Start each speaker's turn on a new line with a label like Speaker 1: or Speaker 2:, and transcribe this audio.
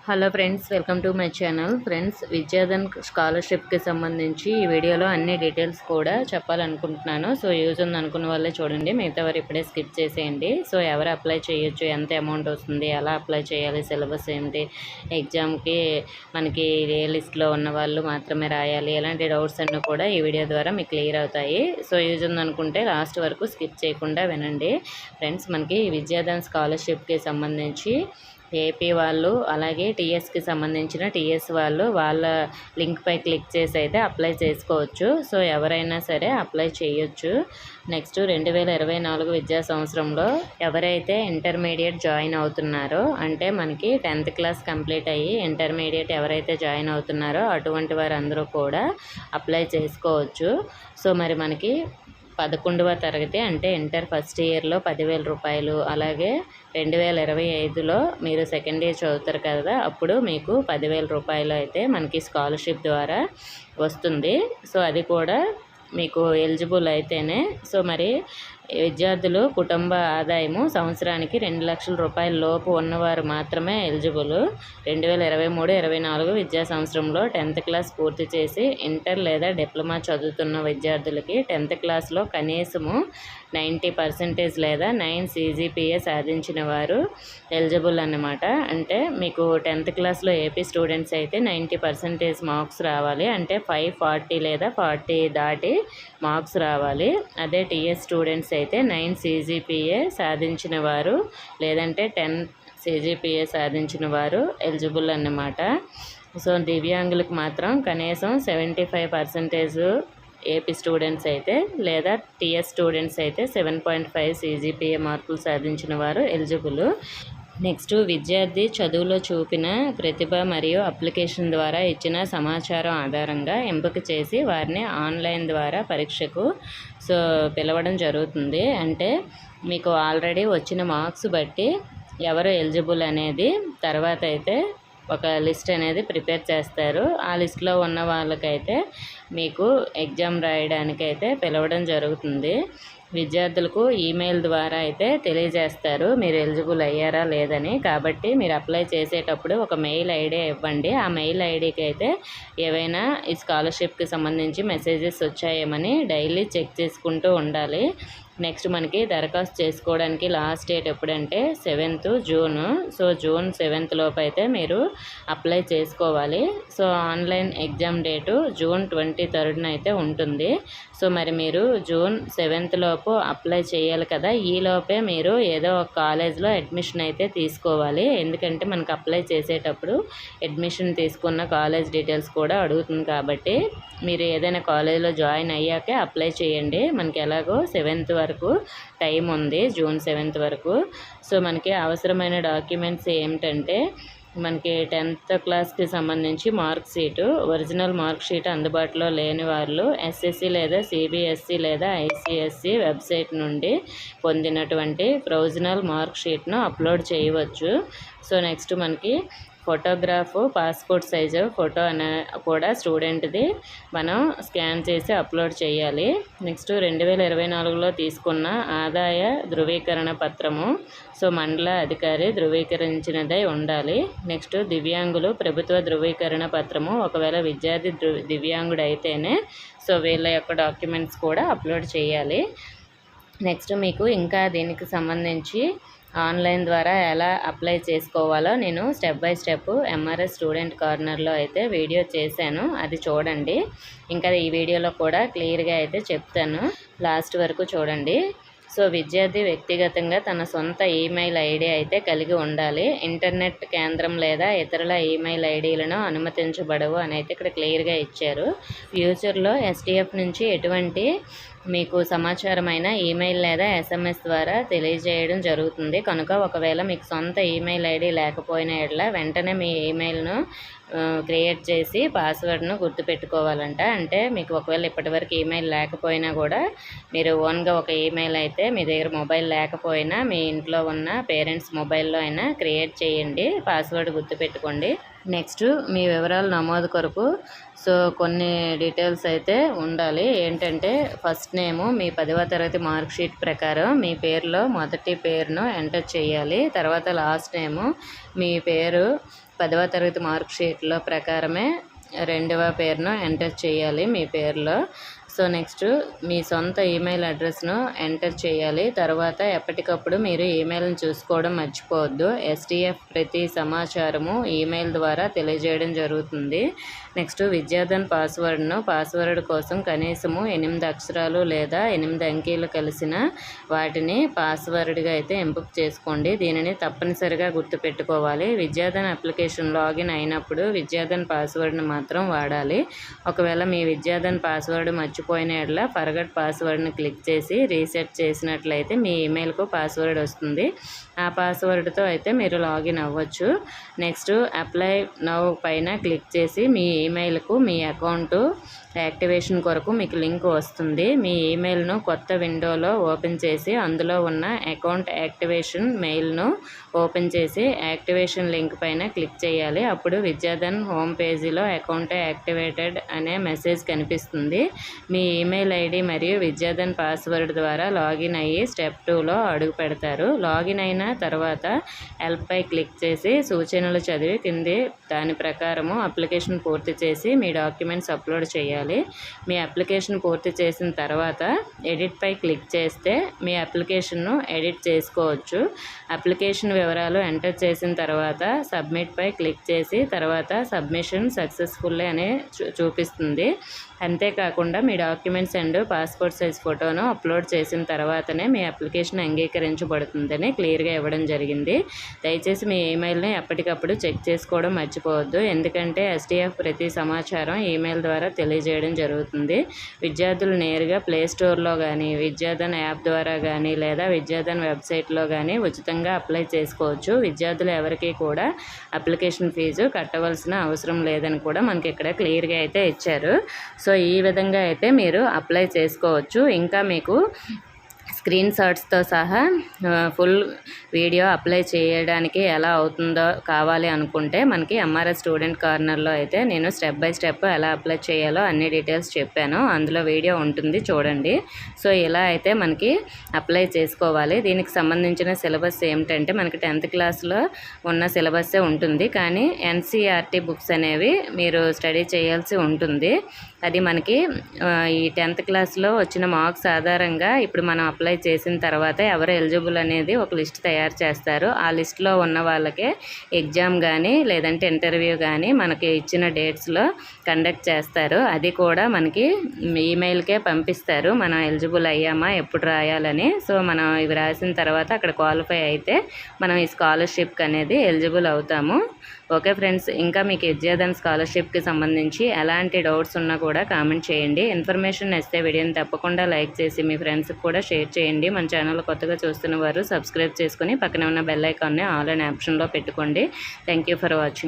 Speaker 1: Hello friends, welcome to my channel. Friends, Vidyadhan స్కాలర్షిప్కి సంబంధించి ఈ వీడియోలో అన్ని డీటెయిల్స్ కూడా చెప్పాలనుకుంటున్నాను. సో యూజ్ ఉంది అనుకున్న వాళ్ళే చూడండి, మిగతా వారు ఇప్పుడే స్కిప్ చేసేయండి. సో ఎవరు అప్లై చేయొచ్చు, ఎంత అమౌంట్ వస్తుంది, ఎలా అప్లై చేయాలి, సిలబస్ ఏంటి, ఎగ్జామ్కి మనకి ఏ లిస్ట్లో ఉన్న వాళ్ళు మాత్రమే రాయాలి, ఎలాంటి డౌట్స్ అన్నీ కూడా ఈ వీడియో ద్వారా మీకు క్లియర్ అవుతాయి. సో యూజ్ ఉందనుకుంటే లాస్ట్ వరకు స్కిప్ చేయకుండా వినండి. ఫ్రెండ్స్, మనకి విద్యాధన్ స్కాలర్షిప్కి సంబంధించి ఏపీ వాళ్ళు అలాగే టీఎస్కి సంబంధించిన టీఎస్ వాళ్ళు వాళ్ళ లింక్పై క్లిక్ చేసి అయితే అప్లై చేసుకోవచ్చు. సో ఎవరైనా సరే అప్లై చేయొచ్చు. నెక్స్ట్ 2024 విద్యా సంవత్సరంలో ఎవరైతే ఇంటర్మీడియట్ జాయిన్ అవుతున్నారో, అంటే మనకి 10th క్లాస్ కంప్లీట్ అయ్యి ఇంటర్మీడియట్ ఎవరైతే జాయిన్ అవుతున్నారో అటువంటి వారందరూ కూడా అప్లై చేసుకోవచ్చు. సో మరి మనకి 11వ తరగతి అంటే ఇంటర్ ఫస్ట్ ఇయర్లో 10,000 రూపాయలు, అలాగే 2025లో మీరు సెకండ్ ఇయర్ చదువుతారు కదా, అప్పుడు మీకు 10,000 రూపాయలు అయితే మనకి స్కాలర్షిప్ ద్వారా వస్తుంది. సో అది కూడా మీకు ఎలిజిబుల్ అయితేనే. సో మరి విద్యార్థులు కుటుంబ ఆదాయము సంవత్సరానికి 2 లక్షల రూపాయల లోపు ఉన్నవారు మాత్రమే ఎలిజిబుల్. 2023-24 విద్యా సంవత్సరంలో 10th క్లాస్ పూర్తి చేసి ఇంటర్ లేదా డిప్లొమా చదువుతున్న విద్యార్థులకి 10th క్లాస్లో కనీసము 90% లేదా 9 CGPA సాధించిన వారు ఎలిజిబుల్ అన్నమాట. అంటే మీకు 10th క్లాస్లో ఏపీ స్టూడెంట్స్ అయితే 90% మార్క్స్ రావాలి, అంటే 540 లేదా 40 దాటి మార్క్స్ రావాలి. అదే టీఎస్ స్టూడెంట్స్ అయితే 9 CGPA సాధించిన వారు లేదంటే 10 CGPA సాధించిన వారు ఎలిజిబుల్ అన్నమాట. సో దివ్యాంగులకు మాత్రం కనీసం 75% ఏపీ స్టూడెంట్స్ అయితే లేదా టీఎస్ స్టూడెంట్స్ అయితే 7.5 CGPA మార్కులు సాధించిన వారు ఎలిజిబుల్. నెక్స్ట్, విద్యార్థి చదువులో చూపిన ప్రతిభ మరియు అప్లికేషన్ ద్వారా ఇచ్చిన సమాచారం ఆధారంగా ఎంపిక చేసి వారిని ఆన్లైన్ ద్వారా పరీక్షకు పిలవడం జరుగుతుంది. అంటే మీకు ఆల్రెడీ వచ్చిన మార్క్స్ బట్టి ఎవరు ఎలిజిబుల్ అనేది తర్వాత అయితే ఒక లిస్ట్ అనేది ప్రిపేర్ చేస్తారు. ఆ లిస్ట్లో ఉన్న వాళ్ళకైతే మీకు ఎగ్జామ్ రాయడానికైతే పిలవడం జరుగుతుంది. విద్యార్థులకు ఈమెయిల్ ద్వారా అయితే తెలియజేస్తారు మీరు ఎలిజిబుల్ అయ్యారా లేదని. కాబట్టి మీరు అప్లై చేసేటప్పుడు ఒక మెయిల్ ఐడి ఇవ్వండి. ఆ మెయిల్ ఐడికి అయితే ఏవైనా ఈ స్కాలర్షిప్కి సంబంధించి మెసేజెస్ వచ్చాయేమని డైలీ చెక్ చేసుకుంటూ ఉండాలి. నెక్స్ట్, మనకి దరఖాస్తు చేసుకోవడానికి లాస్ట్ డేట్ ఎప్పుడంటే 7th June. So June 7th లోపు అయితే మీరు అప్లై చేసుకోవాలి. So online exam date June 23rd అయితే ఉంటుంది. సో మరి మీరు జూన్ 7th లోపు అప్లై చేయాలి కదా. ఈ లోపే మీరు ఏదో ఒక కాలేజ్లో అడ్మిషన్ అయితే తీసుకోవాలి. ఎందుకంటే మనకు అప్లై చేసేటప్పుడు అడ్మిషన్ తీసుకున్న కాలేజ్ డీటెయిల్స్ కూడా అడుగుతుంది. కాబట్టి మీరు ఏదైనా కాలేజ్లో జాయిన్ అయ్యాకే అప్లై చేయండి. మనకి ఎలాగో 7th వరకు టైం ఉంది, జూన్ 7th వరకు. సో మనకి అవసరమైన డాక్యుమెంట్స్ ఏమిటంటే మనకి 10th క్లాస్కి సంబంధించి mark sheet, original mark sheet అందుబాటులో లేని వాళ్ళు SSC లేదా CBSE లేదా ICSE వెబ్సైట్ నుండి పొందినటువంటి ప్రొవిజనల్ మార్క్ షీట్ను అప్లోడ్ చేయవచ్చు. సో నెక్స్ట్, మనకి ఫోటోగ్రాఫ్, పాస్పోర్ట్ సైజు ఫోటో అనే కూడా స్టూడెంట్ది మనం స్కాన్ చేసి అప్లోడ్ చేయాలి. నెక్స్ట్, 2024లో తీసుకున్న ఆదాయ ధృవీకరణ పత్రము మండల అధికారి ధృవీకరించినదై ఉండాలి. నెక్స్ట్, దివ్యాంగులు ప్రభుత్వ ధృవీకరణ పత్రము, ఒకవేళ విద్యార్థి దివ్యాంగుడు అయితేనే వీళ్ళ యొక్క డాక్యుమెంట్స్ కూడా అప్లోడ్ చేయాలి. నెక్స్ట్, మీకు ఇంకా దీనికి సంబంధించి ఆన్లైన్ ద్వారా ఎలా అప్లై చేసుకోవాలో నేను step by step MRS student కార్నర్లో అయితే వీడియో చేశాను, అది చూడండి. ఇంకా ఈ వీడియోలో కూడా క్లియర్గా అయితే చెప్తాను, లాస్ట్ వరకు చూడండి. సో విద్యార్థి వ్యక్తిగతంగా తన సొంత ఈమెయిల్ ఐడి అయితే కలిగి ఉండాలి. ఇంటర్నెట్ కేంద్రం లేదా ఇతరుల ఈమెయిల్ ఐడీలను అనుమతించబడవు అని అయితే ఇక్కడ క్లియర్గా ఇచ్చారు. ఫ్యూచర్లో STF నుంచి ఎటువంటి మీకు సమాచారమైన ఈమెయిల్ లేదా SMS ద్వారా తెలియజేయడం జరుగుతుంది. కనుక ఒకవేళ మీకు సొంత ఈమెయిల్ ఐడి లేకపోయిన ఎడల వెంటనే మీ ఈమెయిల్ను క్రియేట్ చేసి పాస్వర్డ్ను గుర్తుపెట్టుకోవాలంట. అంటే మీకు ఒకవేళ ఇప్పటివరకు ఈమెయిల్ లేకపోయినా కూడా మీరు ఓన్గా ఒక ఈమెయిల్ అయితే మీ దగ్గర మొబైల్ లేకపోయినా మీ ఇంట్లో ఉన్న పేరెంట్స్ మొబైల్లో అయినా క్రియేట్ చేయండి, పాస్వర్డ్ గుర్తుపెట్టుకోండి. నెక్స్ట్ మీ వివరాలు నమోదు కొరకు సో కొన్ని డీటెయిల్స్ అయితే ఉండాలి. ఏంటంటే ఫస్ట్ నేము మీ 10వ తరగతి మార్క్ షీట్ ప్రకారం మీ పేరులో మొదటి పేరును ఎంటర్ చేయాలి. తర్వాత లాస్ట్ నేము మీ పేరు 10వ తరగతి మార్క్ షీట్లో ప్రకారమే 2వ పేరును ఎంటర్ చేయాలి మీ పేరులో. సో నెక్స్ట్ మీ సొంత ఈమెయిల్ అడ్రస్ను ఎంటర్ చేయాలి. తర్వాత ఎప్పటికప్పుడు మీరు ఈమెయిల్ని చూసుకోవడం మర్చిపోవద్దు. STF ప్రతి సమాచారము ఈమెయిల్ ద్వారా తెలియజేయడం జరుగుతుంది. నెక్స్ట్ విద్యాధన్ పాస్వర్డ్ కోసం కనీసము 8 అక్షరాలు లేదా 8 అంకెలు కలిసిన వాటిని పాస్వర్డ్గా అయితే ఎంపిక చేసుకోండి. దీనిని తప్పనిసరిగా గుర్తుపెట్టుకోవాలి. విద్యాధన్ అప్లికేషన్ లాగిన్ అయినప్పుడు విద్యాధన్ పాస్వర్డ్ని మాత్రం వాడాలి. ఒకవేళ మీ విద్యాధన్ పాస్వర్డ్ మర్చిపోయిన ఎడల ఫర్గట్ పాస్వర్డ్ని క్లిక్ చేసి రీసెట్ చేసినట్లయితే మీ ఈమెయిల్కు పాస్వర్డ్ వస్తుంది. ఆ పాస్వర్డ్తో అయితే మీరు లాగిన్ అవ్వచ్చు. నెక్స్ట్ అప్లై నౌ పైన క్లిక్ చేసి మీ ఈమెయిల్కు మీ అకౌంటు యాక్టివేషన్ కొరకు మీకు లింక్ వస్తుంది. మీ ఈమెయిల్ను కొత్త విండోలో ఓపెన్ చేసి అందులో ఉన్న అకౌంట్ యాక్టివేషన్ మెయిల్ను ఓపెన్ చేసి యాక్టివేషన్ లింక్ పైన క్లిక్ చేయాలి. అప్పుడు విద్యాధన్ హోమ్ పేజీలో అకౌంట్ యాక్టివేటెడ్ అనే మెసేజ్ కనిపిస్తుంది. మీ ఈమెయిల్ ఐడి మరియు విద్యాధన్ పాస్వర్డ్ ద్వారా లాగిన్ అయ్యి స్టెప్ 2లో అడుగు పెడతారు. లాగిన్ అయిన తర్వాత హెల్ప్పై క్లిక్ చేసి సూచనలు చదివి కింది దాని ప్రకారము అప్లికేషన్ పూర్తి చేసి మీ డాక్యుమెంట్స్ అప్లోడ్ చేయాలి. మీ అప్లికేషన్ పూర్తి చేసిన తర్వాత ఎడిట్పై క్లిక్ చేస్తే మీ అప్లికేషన్ను ఎడిట్ చేసుకోవచ్చు. అప్లికేషన్ వివరాలు ఎంటర్ చేసిన తర్వాత సబ్మిట్పై క్లిక్ చేసి తర్వాత సబ్మిషన్ సక్సెస్ఫుల్ అని చూపిస్తుంది. అంతేకాకుండా మీ డాక్యుమెంట్స్ అండ్ పాస్పోర్ట్ సైజ్ ఫోటోను అప్లోడ్ చేసిన తర్వాతనే మీ అప్లికేషన్ అంగీకరించబడుతుందని క్లియర్గా ఇవ్వడం జరిగింది. దయచేసి మీ ఈమెయిల్ని ఎప్పటికప్పుడు చెక్ చేసుకోవడం మర్చిపోవద్దు. ఎందుకంటే STF ప్రతి సమాచారం ఈమెయిల్ ద్వారా తెలియజేయడం జరుగుతుంది. విద్యార్థులు నేరుగా ప్లే స్టోర్లో కానీ విద్యాధన్ యాప్ ద్వారా కానీ లేదా విద్యాధన్ వెబ్సైట్లో కానీ ఉచితంగా అప్లై చేసుకోవచ్చు. విద్యార్థులు ఎవరికి కూడా అప్లికేషన్ ఫీజు కట్టవలసిన అవసరం లేదని కూడా మనకి ఇక్కడ క్లియర్గా అయితే ఇచ్చారు. సో ఈ విధంగా అయితే మీరు అప్లై చేసుకోవచ్చు. ఇంకా మీకు స్క్రీన్ షాట్స్తో సహా ఫుల్ వీడియో అప్లై చేయడానికి ఎలా అవుతుందో కావాలి అనుకుంటే మనకి MRS స్టూడెంట్ కార్నర్లో అయితే నేను స్టెప్ బై స్టెప్ ఎలా అప్లై చేయాలో అన్ని డీటెయిల్స్ చెప్పాను. అందులో వీడియో ఉంటుంది చూడండి. సో ఇలా అయితే మనకి అప్లై చేసుకోవాలి. దీనికి సంబంధించిన సిలబస్ ఏమిటంటే మనకి 10th క్లాస్లో ఉన్న సిలబస్సే ఉంటుంది. కానీ NCERT బుక్స్ అనేవి మీరు స్టడీ చేయాల్సి ఉంటుంది. అది మనకి ఈ 10th క్లాస్లో వచ్చిన మార్క్స్ ఆధారంగా ఇప్పుడు మనం అప్లై చేసిన తర్వాత ఎవరు ఎలిజిబుల్ అనేది ఒక లిస్ట్ తయారు చేస్తారు. ఆ లిస్ట్లో ఉన్న వాళ్ళకే ఎగ్జామ్ కానీ లేదంటే ఇంటర్వ్యూ కానీ మనకి ఇచ్చిన డేట్స్లో కండక్ట్ చేస్తారు. అది కూడా మనకి ఈమెయిల్కే పంపిస్తారు మనం ఎలిజిబుల్ అయ్యామా ఎప్పుడు రాయాలని. సో మనం ఇవి రాసిన తర్వాత అక్కడ క్వాలిఫై అయితే మనం ఈ స్కాలర్షిప్కి అనేది ఎలిజిబుల్ అవుతాము. ఓకే ఫ్రెండ్స్, ఇంకా మీకు విద్యాధన్ స్కాలర్షిప్కి సంబంధించి ఎలాంటి డౌట్స్ ఉన్నా కూడా కామెంట్ చేయండి. ఇన్ఫర్మేషన్ నచ్చితే వీడియోని తప్పకుండా లైక్ చేసి మీ ఫ్రెండ్స్కి కూడా షేర్ చేయండి. మన ఛానల్ కొత్తగా చూస్తున్న వారు సబ్స్క్రైబ్ చేసుకుని పక్కనే ఉన్న బెల్ ఐకాన్ని ఆల్ అనే ఆప్షన్లో పెట్టుకోండి. Thank you for watching.